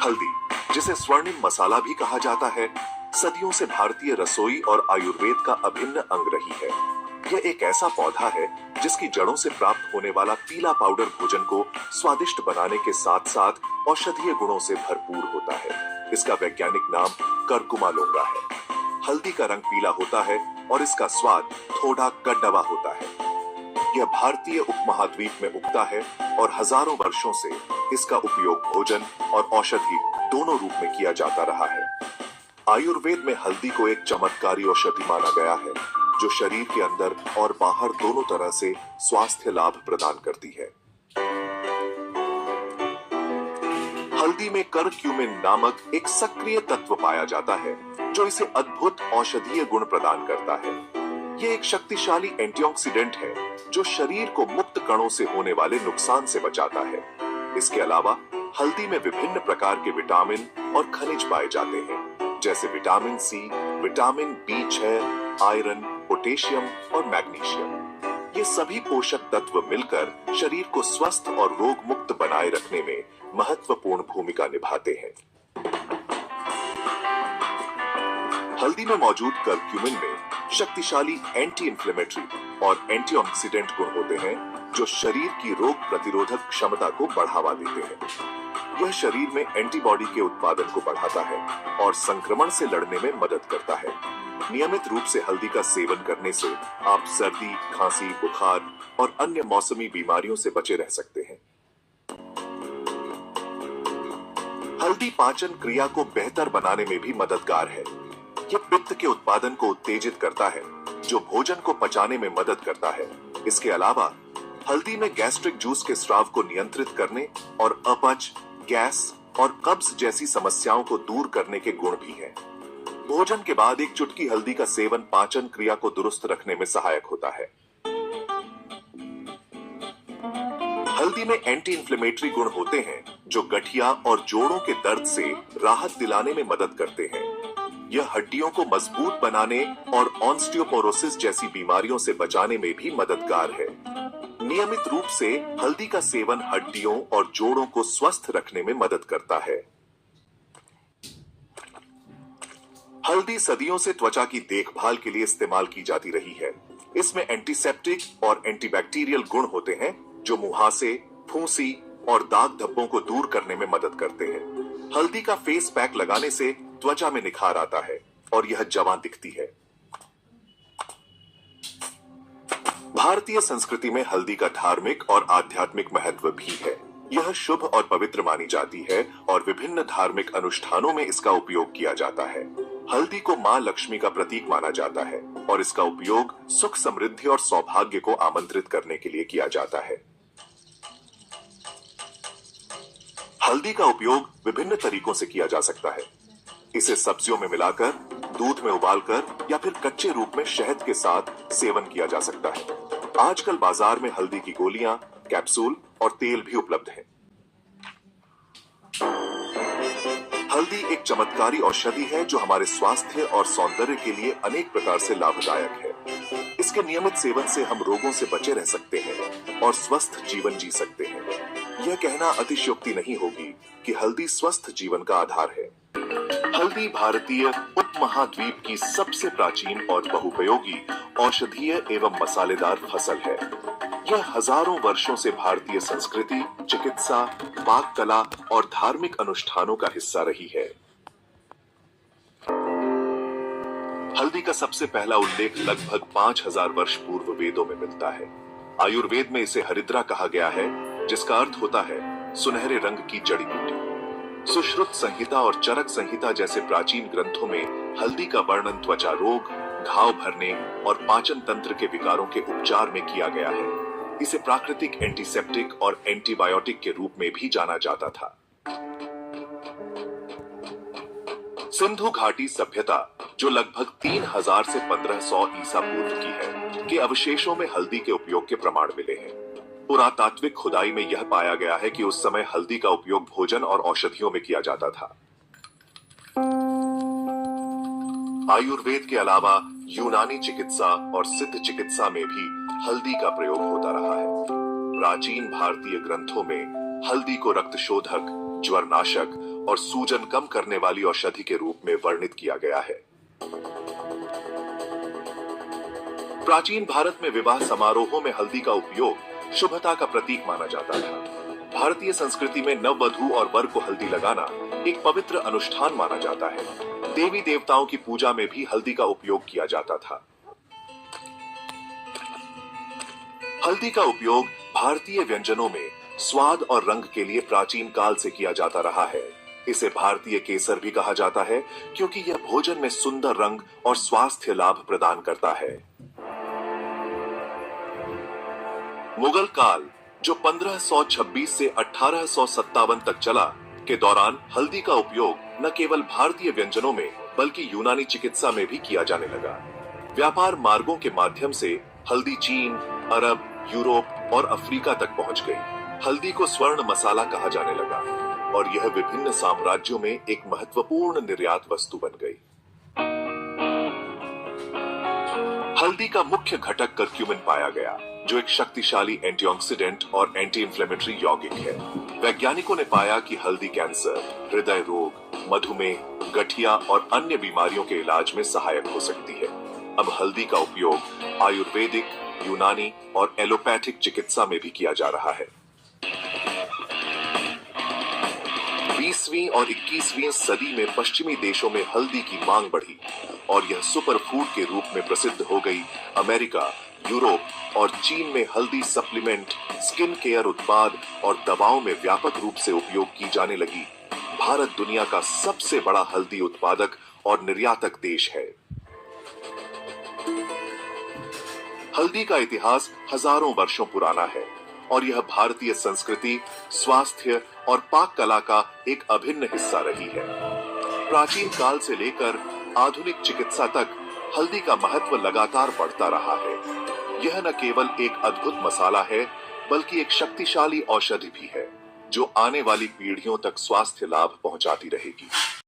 हल्दी, जिसे स्वर्णिम मसाला भी कहा जाता है, सदियों से भारतीय रसोई और आयुर्वेद का अभिन्न अंग रही है। यह एक ऐसा पौधा है जिसकी जड़ों से प्राप्त होने वाला पीला पाउडर भोजन को स्वादिष्ट बनाने के साथ साथ औषधीय गुणों से भरपूर होता है। इसका वैज्ञानिक नाम करकुमा लोंगा है। हल्दी का रंग पीला होता है और इसका स्वाद थोड़ा कड़वा होता है। यह भारतीय उपमहाद्वीप में उगता है और हजारों वर्षों से इसका उपयोग भोजन और औषधि दोनों रूप में किया जाता रहा है। आयुर्वेद में हल्दी को एक चमत्कारी औषधि माना गया है, जो शरीर के अंदर और बाहर दोनों तरह से स्वास्थ्य लाभ प्रदान करती है। हल्दी में करक्यूमिन नामक एक सक्रिय तत्व पाया जाता है, जो इसे अद्भुत औषधीय गुण प्रदान करता है। यह एक शक्तिशाली एंटीऑक्सीडेंट है, जो शरीर को मुक्त कणों से होने वाले नुकसान से बचाता है। इसके अलावा हल्दी में विभिन्न प्रकार के विटामिन और खनिज पाए जाते हैं, जैसे vitamin C, vitamin B6, iron, potassium और मैग्नीशियम। ये सभी पोषक तत्व मिलकर शरीर को स्वस्थ और रोग मुक्त बनाए रखने में महत्वपूर्ण भूमिका निभाते हैं। हल्दी में मौजूद करक्यूमिन में शक्तिशाली एंटी इंफ्लेमेटरी और एंटीऑक्सीडेंट गुण होते हैं, जो शरीर की रोग प्रतिरोधक क्षमता को बढ़ावा देते हैं। यह शरीर में एंटीबॉडी के उत्पादन को बढ़ाता है और संक्रमण से लड़ने में मदद करता है। नियमित रूप से हल्दी का सेवन करने से आप सर्दी, खांसी, बुखार और अन्य मौसमी बीमारियों से बचे रह सकते हैं। हल्दी पाचन क्रिया को बेहतर बनाने में भी मददगार है। यह पित्त के उत्पादन को उत्तेजित करता है, जो भोजन को पचाने में मदद करता है। इसके अलावा हल्दी में गैस्ट्रिक जूस के स्राव को नियंत्रित करने और अपच, गैस और कब्ज जैसी समस्याओं को दूर करने के गुण भी हैं। भोजन के बाद एक चुटकी हल्दी का सेवन पाचन क्रिया को दुरुस्त रखने में सहायक होता है। हल्दी में एंटी इंफ्लेमेटरी गुण होते हैं, जो गठिया और जोड़ों के दर्द से राहत दिलाने में मदद करते हैं। यह हड्डियों को मजबूत बनाने और ऑस्टियोपोरोसिस जैसी बीमारियों से बचाने में भी मददगार है। नियमित रूप से हल्दी का सेवन हड्डियों और जोड़ों को स्वस्थ रखने में मदद करता है। हल्दी सदियों से त्वचा की देखभाल के लिए इस्तेमाल की जाती रही है। इसमें एंटीसेप्टिक और एंटीबैक्टीरियल गुण होते हैं, जो मुहासे, फूंसी और दाग धब्बों को दूर करने में मदद करते हैं। हल्दी का फेस पैक लगाने से त्वचा में निखार आता है और यह जवां दिखती है। भारतीय संस्कृति में हल्दी का धार्मिक और आध्यात्मिक महत्व भी है। यह शुभ और पवित्र मानी जाती है और विभिन्न धार्मिक अनुष्ठानों में इसका उपयोग किया जाता है। हल्दी को मां लक्ष्मी का प्रतीक माना जाता है और इसका उपयोग सुख, समृद्धि और सौभाग्य को आमंत्रित करने के लिए किया जाता है। हल्दी का उपयोग विभिन्न तरीकों से किया जा सकता है। इसे सब्जियों में मिलाकर, दूध में उबालकर या फिर कच्चे रूप में शहद के साथ सेवन किया जा सकता है। आजकल बाजार में हल्दी की गोलियां, कैप्सूल और तेल भी उपलब्ध है। हल्दी एक चमत्कारी औषधि है, जो हमारे स्वास्थ्य और सौंदर्य के लिए अनेक प्रकार से लाभदायक है। इसके नियमित सेवन से हम रोगों से बचे रह सकते हैं और स्वस्थ जीवन जी सकते हैं। यह कहना अतिशयोक्ति नहीं होगी कि हल्दी स्वस्थ जीवन का आधार है। हल्दी भारतीय उपमहाद्वीप की सबसे प्राचीन और बहुपयोगी औषधीय एवं मसालेदार फसल है। यह हजारों वर्षों से भारतीय संस्कृति, चिकित्सा, पाक कला और धार्मिक अनुष्ठानों का हिस्सा रही है। हल्दी का सबसे पहला उल्लेख लगभग 5000 वर्ष पूर्व वेदों में मिलता है। आयुर्वेद में इसे हरिद्रा कहा गया है, जिसका अर्थ होता है सुनहरे रंग की जड़ी बूटी। सुश्रुत संहिता और चरक संहिता जैसे प्राचीन ग्रंथों में हल्दी का वर्णन त्वचा रोग, घाव भरने और पाचन तंत्र के विकारों के उपचार में किया गया है। इसे प्राकृतिक एंटीसेप्टिक और एंटीबायोटिक के रूप में भी जाना जाता था। सिंधु घाटी सभ्यता, जो लगभग 3000 से 1500 ईसा पूर्व की है, के अवशेषों में हल्दी के उपयोग के प्रमाण मिले हैं। पुरातात्विक खुदाई में यह पाया गया है कि उस समय हल्दी का उपयोग भोजन और औषधियों में किया जाता था। आयुर्वेद के अलावा यूनानी चिकित्सा और सिद्ध चिकित्सा में भी हल्दी का प्रयोग होता रहा है। प्राचीन भारतीय ग्रंथों में हल्दी को रक्त शोधक, ज्वरनाशक और सूजन कम करने वाली औषधि के रूप में वर्णित किया गया है। प्राचीन भारत में विवाह समारोहों में हल्दी का उपयोग शुभता का प्रतीक माना जाता था। भारतीय संस्कृति में नववधु और वर को हल्दी लगाना एक पवित्र अनुष्ठान माना जाता है। देवी देवताओं की पूजा में भी हल्दी का उपयोग किया जाता था। हल्दी का उपयोग भारतीय व्यंजनों में स्वाद और रंग के लिए प्राचीन काल से किया जाता रहा है। इसे भारतीय केसर भी कहा जाता है क्योंकि यह भोजन में सुंदर रंग और स्वास्थ्य लाभ प्रदान करता है। मुगल काल, जो 1526 से 1857 तक चला, के दौरान हल्दी का उपयोग न केवल भारतीय व्यंजनों में बल्कि यूनानी चिकित्सा में भी किया जाने लगा। व्यापार मार्गों के माध्यम से हल्दी चीन, अरब, यूरोप और अफ्रीका तक पहुंच गई। हल्दी को स्वर्ण मसाला कहा जाने लगा और यह विभिन्न साम्राज्यों में एक महत्वपूर्ण निर्यात वस्तु बन गई। हल्दी का मुख्य घटक करक्यूमिन पाया गया, जो एक शक्तिशाली एंटीऑक्सीडेंट और एंटी इंफ्लेमेटरी यौगिक है। वैज्ञानिकों ने पाया कि हल्दी कैंसर, हृदय रोग, मधुमेह, गठिया और अन्य बीमारियों के इलाज में सहायक हो सकती है। अब हल्दी का उपयोग आयुर्वेदिक, यूनानी और एलोपैथिक चिकित्सा में भी किया जा रहा है। 20वीं और 21वीं सदी में पश्चिमी देशों में हल्दी की मांग बढ़ी और यह सुपर फूड के रूप में प्रसिद्ध हो गई। अमेरिका, यूरोप और चीन में हल्दी सप्लीमेंट, स्किन केयर उत्पाद और दवाओं में व्यापक रूप से उपयोग की जाने लगी। भारत दुनिया का सबसे बड़ा हल्दी उत्पादक और निर्यातक देश है। हल्दी का इतिहास हजारों वर्षों पुराना है और यह भारतीय संस्कृति, स्वास्थ्य और पाक कला का एक अभिन्न हिस्सा रही है। प्राचीन काल से लेकर आधुनिक चिकित्सा तक हल्दी का महत्व लगातार बढ़ता रहा है। यह न केवल एक अद्भुत मसाला है, बल्कि एक शक्तिशाली औषधि भी है, जो आने वाली पीढ़ियों तक स्वास्थ्य लाभ पहुंचाती रहेगी।